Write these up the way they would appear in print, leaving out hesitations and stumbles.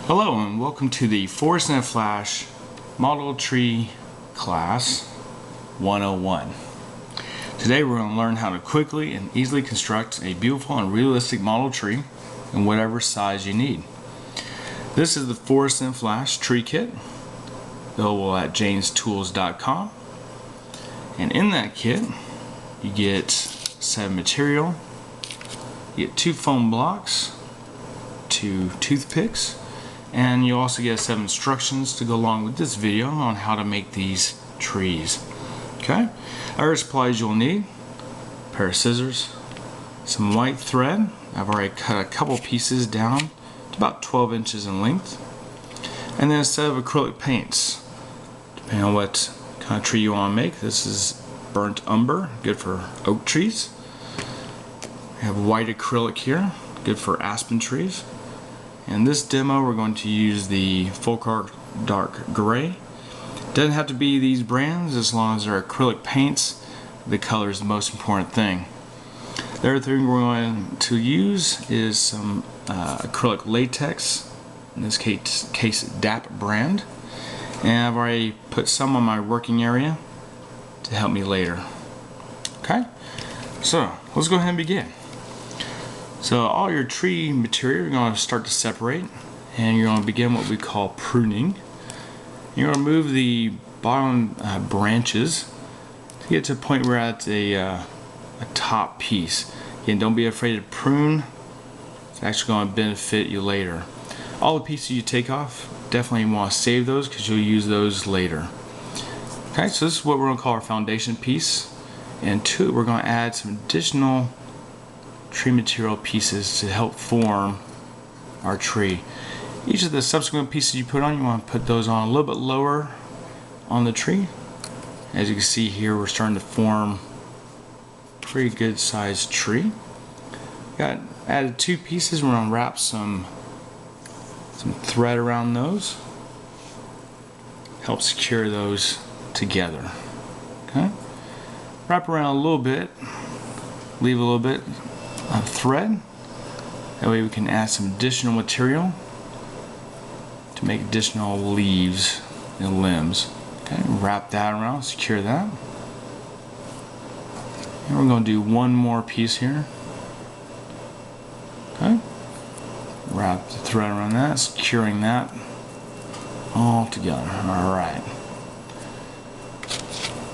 Hello and welcome to the Forest in a Flash Model Tree Class 101. Today we're going to learn how to quickly and easily construct a beautiful and realistic model tree in whatever size you need. This is the Forest in a Flash Tree Kit, available at janestools.com. And in that kit you get a set of material, you get 2 foam blocks, 2 toothpicks, and you also get a set of instructions to go along with this video on how to make these trees. Okay, other supplies you'll need: a pair of scissors, some white thread. I've already cut a couple pieces down to about 12 inches in length, and then a set of acrylic paints. Depending on what kind of tree you want to make, this is burnt umber, good for oak trees. We have white acrylic here, good for aspen trees. In this demo we're going to use the Folk Art Dark Gray. Doesn't have to be these brands as long as they're acrylic paints. The color is the most important thing. The other thing we're going to use is some acrylic latex, in this case DAP brand. And I've already put some on my working area to help me later. Okay, so let's go ahead and begin. So all your tree material you're going to start to separate, and you're going to begin what we call pruning. You're going to remove the bottom branches to get to a point where at a top piece. Again, don't be afraid to prune. It's actually going to benefit you later. All the pieces you take off, definitely want to save those because you'll use those later. Okay, so this is what we're going to call our foundation piece, and to it we're going to add some additional tree material pieces to help form our tree. Each of the subsequent pieces you put on, you want to put those on a little bit lower on the tree. As you can see here, we're starting to form a pretty good sized tree. Got added 2 pieces. We're going to wrap some thread around those. Help secure those together. Okay. Wrap around a little bit. Leave a little bit of thread. That way we can add some additional material to make additional leaves and limbs. Okay, wrap that around, secure that. And we're going to do one more piece here. Okay, wrap the thread around that, securing that all together. Alright,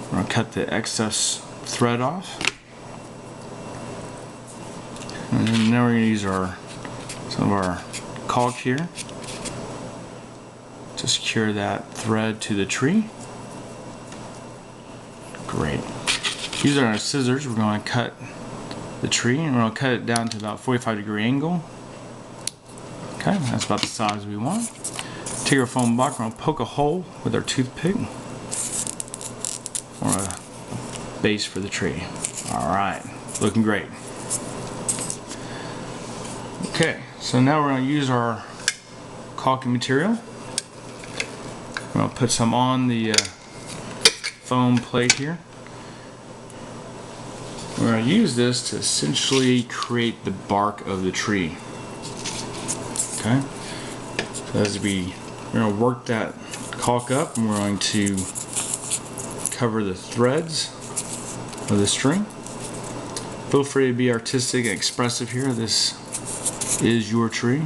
we're going to cut the excess thread off. And then now we're going to use some of our caulk here to secure that thread to the tree. Great. Using our scissors, we're going to cut the tree, and we're going to cut it down to about 45-degree angle. Okay, that's about the size we want. Take our foam block, we're going to poke a hole with our toothpick for a base for the tree. Alright, looking great. Okay, so now we're going to use our caulking material. We're going to put some on the foam plate here. We're going to use this to essentially create the bark of the tree. Okay, so as we're going to work that caulk up, and we're going to cover the threads of the string. Feel free to be artistic and expressive here. This is your tree.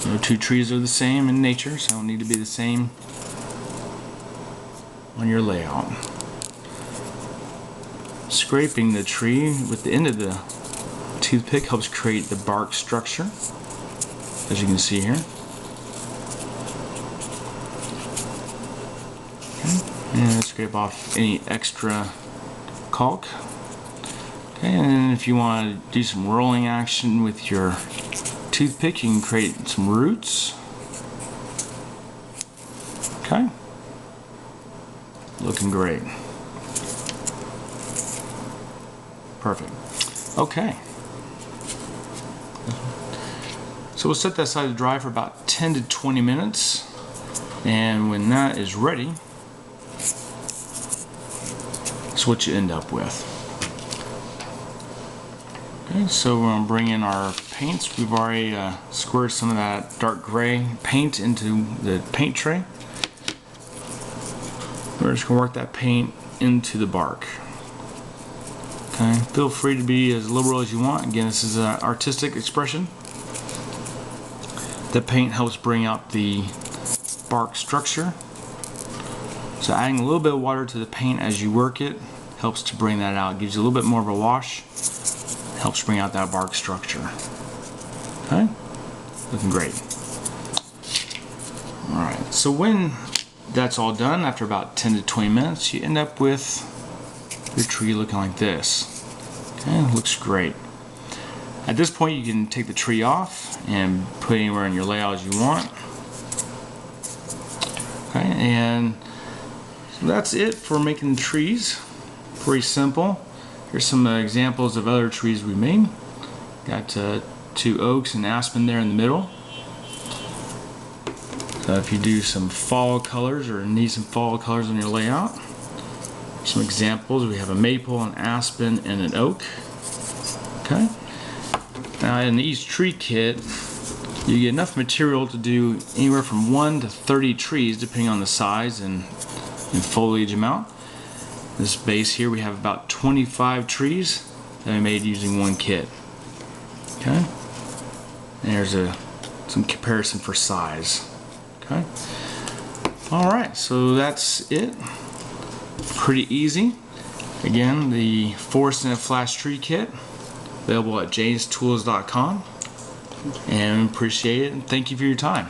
No 2 trees are the same in nature, so don't need to be the same on your layout. Scraping the tree with the end of the toothpick helps create the bark structure, as you can see here. Okay. And scrape off any extra caulk. Okay, and then if you want to do some rolling action with your toothpick, you can create some roots. Okay, looking great. Perfect. Okay, so we'll set that aside to dry for about 10 to 20 minutes, and when that is ready, that's what you end up with. Okay, so we're going to bring in our paints. We've already squirted some of that dark gray paint into the paint tray. We're just going to work that paint into the bark. Okay, feel free to be as liberal as you want. Again, this is an artistic expression. The paint helps bring out the bark structure. So adding a little bit of water to the paint as you work it helps to bring that out. It gives you a little bit more of a wash. Helps bring out that bark structure. Okay, looking great. All right, so when that's all done, after about 10 to 20 minutes, you end up with your tree looking like this. Okay, looks great. At this point, you can take the tree off and put it anywhere in your layout as you want. Okay, and so that's it for making trees. Pretty simple. Here's some examples of other trees we made. Got 2 oaks and aspen there in the middle. So if you do some fall colors or need some fall colors on your layout, some examples. We have a maple, an aspen, and an oak. Okay. Now in each tree kit, you get enough material to do anywhere from 1 to 30 trees, depending on the size and foliage amount. This base here, we have about 25 trees that I made using 1 kit. Okay, and there's some comparison for size. Okay. All right, so that's it. Pretty easy. Again, the Forest in a Flash tree kit available at janestools.com, and appreciate it and thank you for your time.